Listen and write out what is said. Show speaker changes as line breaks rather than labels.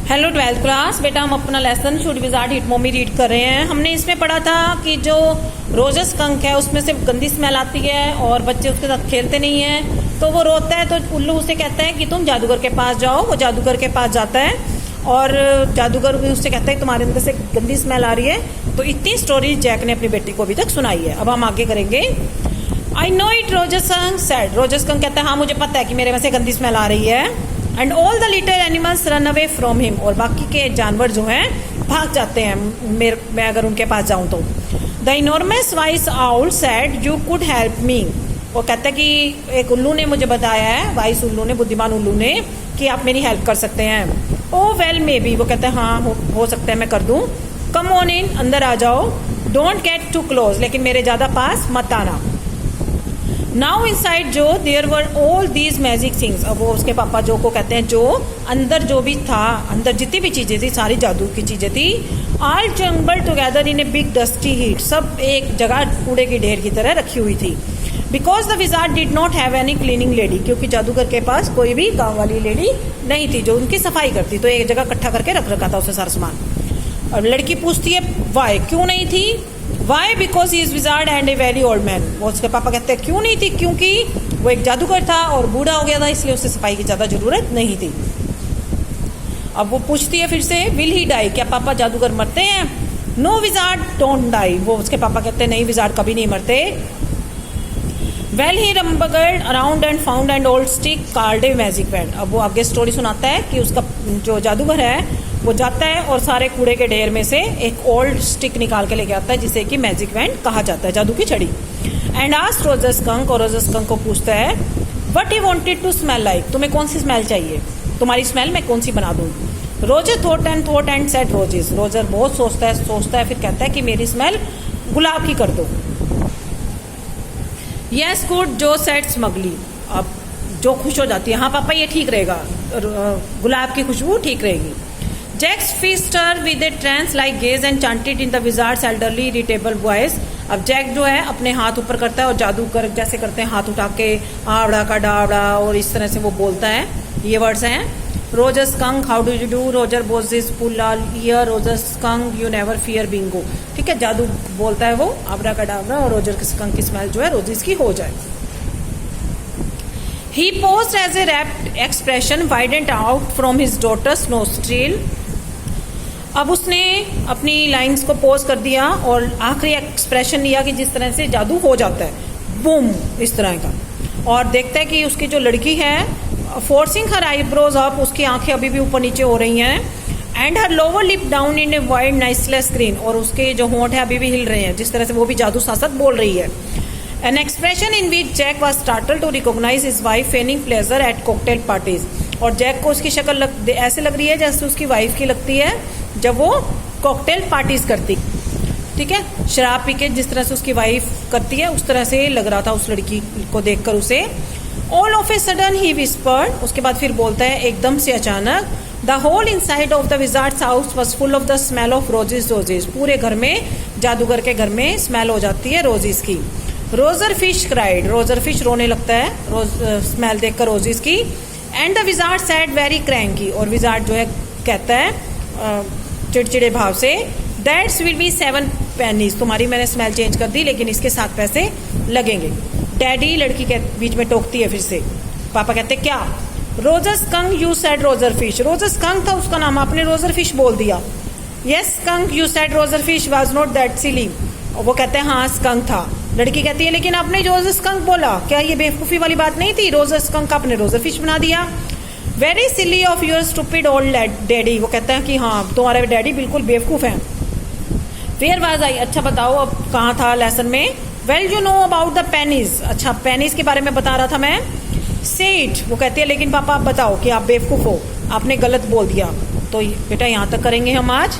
Hello 12th class. बेटा हम अपना lesson should wizard hit mummy read कर रहे हैं। हमने इसमें पढ़ा था कि जो रोजस कंक है उसमें से गंदी स्मेल आती है और बच्चे उसके साथ खेलते नहीं हैं, तो वो रोता है। तो उल्लू उसे कहता है कि तुम जादूगर के पास जाओ। वो जादूगर के पास जाता है और जादूगर भी उससे कहता है तुम्हारे अंदर से गंदी स्मेल आ रही है। तो इतनी स्टोरी जैक ने अपनी बेटी को अभी तक सुनाई है। अब हम आगे करेंगे। I know it Roger Skunk said. Roger Skunk कहता है हाँ मुझे पता है कि मेरे में से गंदी स्मेल आ रही है। And all the little animals run away from him. और बाकी के जानवर जो हैं भाग जाते हैं मैं अगर उनके पास जाऊं तो। The enormous vice owl said you could help me. वो कहता है कि एक उल्लू ने मुझे बताया है, वाइस उल्लू ने, बुद्धिमान उल्लू ने, कि आप मेरी हेल्प कर सकते हैं। ओ वेल मे बी। वो कहता है हाँ हो सकता है मैं कर दूं। कम ऑन इन, अंदर आ जाओ। डोंट गेट टू क्लोज, लेकिन मेरे ज्यादा पास मत आना। नाउ इनसाइड जो there were all these magic things. अब वो उसके पापा जो को कहते हैं जो अंदर जो भी था, अंदर जितनी भी चीजें थी सारी जादू की चीजें थी। All jungle together in a big dusty heat. सब एक जगह कूड़े की ढेर की तरह रखी हुई थी। Because the wizard did not have any cleaning lady. क्योंकि जादूगर के पास कोई भी गाँव वाली लेडी नहीं थी जो उनकी सफाई करती, तो एक जगह इकट्ठा करके रख रखा था उसे सारा सामान। और लड़की पूछती है वाई, क्यों नहीं थी? Why because he is wizard and a very old man. वो उसके पापा कहते हैं क्यों नहीं थी? क्योंकि वो एक जादूगर था और बूढ़ा हो गया था, इसलिए उसे सफाई की ज्यादा जरूरत नहीं थी। अब वो पूछती है फिर से विल ही डाई। क्या पापा जादूगर मरते हैं? No wizard don't die. वो उसके पापा कहते हैं नहीं विजार्ड कभी नहीं मरते। Well he rummaged around and found and old stick called a magic wand. अब वो आगे स्टोरी सुनाता है कि उसका जो जादूगर है वो जाता है और सारे कूड़े के ढेर में से एक ओल्ड स्टिक निकाल के लेके आता है जिसे कि मैजिक वैंड कहा जाता है, जादू की छड़ी। And asked Roger Skunk. और रोजस कंक को पूछता है what he wanted to smell like. तुम्हें कौन सी स्मेल चाहिए? तुम्हारी स्मेल मैं कौन सी बना दूं? Roger thought and said roses. Roger बहुत सोचता है फिर कहता है कि मेरी स्मेल गुलाब की कर दो। यस गुड जो सेड स्मगली। अब जो खुश हो जाती है हाँ पापा ये ठीक रहेगा, गुलाब की खुशबू ठीक रहेगी। Jack's fister with a trance like gaze and chanted in the wizard's elderly irritable voice. अब जैक जो है अपने हाथ ऊपर करता है और जादू कर जैसे करते हैं हाथ उठा के आवड़ा का डावड़ा, और इस तरह से वो बोलता है। ये वर्ड्स हैं Roger Skunk how do you do. Roger bogies pull all year. Roger Skunk you never fear bingo. ठीक है, जादू बोलता है वो आवड़ा का डावड़ा और रोजर स्कंक की स्मेल जो है रोजिस की हो जाए। He posed as a rapt expression widened out from his daughter's nostril. अब उसने अपनी लाइंस को पोज कर दिया और आखिरी एक्सप्रेशन लिया कि जिस तरह से जादू हो जाता है, बूम, इस तरह का। और देखता है कि उसकी जो लड़की है फोर्सिंग हर आईब्रोज अप, उसकी आंखें अभी भी ऊपर नीचे हो रही हैं। And her lower lip down in a wide noiseless screen. और उसके जो होंठ है अभी भी हिल रहे हैं, जिस तरह से वो भी जादू सासत बोल रही है। An expression in which Jack was startled to recognize his wife feigning pleasure at cocktail parties. और जैक को उसकी शक्ल ऐसे लग रही है जैसे उसकी वाइफ की लगती है जब वो कॉकटेल पार्टीज करती। ठीक है, शराब पी के जिस तरह से उसकी वाइफ करती है उस तरह से लग रहा था उस लड़की को देखकर उसे। All of a sudden he whispered। उसके बाद फिर बोलता है एकदम से अचानक। The whole inside of the wizard's house was full of the smell of roses। पूरे घर में, जादूगर के घर में स्मेल हो जाती है रोजेस की। Roger fish cried. Roger fish रोने लगता है स्मेल देखकर रोजेस की। And the wizard sad very cranky. और विजार्ड जो है कहता है चिड़चिड़े भाव से दैट्स विल बी 7 पेनीज। तुम्हारी मैंने स्मेल चेंज कर दी लेकिन इसके 7 पैसे लगेंगे। डैडी लड़की के बीच में टोकती है फिर से। पापा कहते क्या? Roger Skunk you said Roger fish. Roger Skunk था उसका नाम, आपने रोजर फिश बोल दिया। Yes Skunk you said Roger fish was not that silly. और वो कहते हैं हाँ स्कंक था। लड़की कहती है लेकिन आपने रोजर स्कंक बोला, क्या ये बेवकूफी वाली बात नहीं थी? रोजर स्कंक आपने रोजर फिश बना दिया। Very silly of your stupid old daddy. वो कहता है कि हाँ तुम्हारे डैडी बिल्कुल बेवकूफ हैं। Where was I. अच्छा बताओ अब कहाँ था लेसन में? Well you know about the pennies. अच्छा पेनीज के बारे में बता रहा था मैं। से इट। वो कहती है लेकिन पापा आप बताओ कि आप बेवकूफ हो, आपने गलत बोल दिया। तो बेटा यहाँ तक करेंगे हम आज।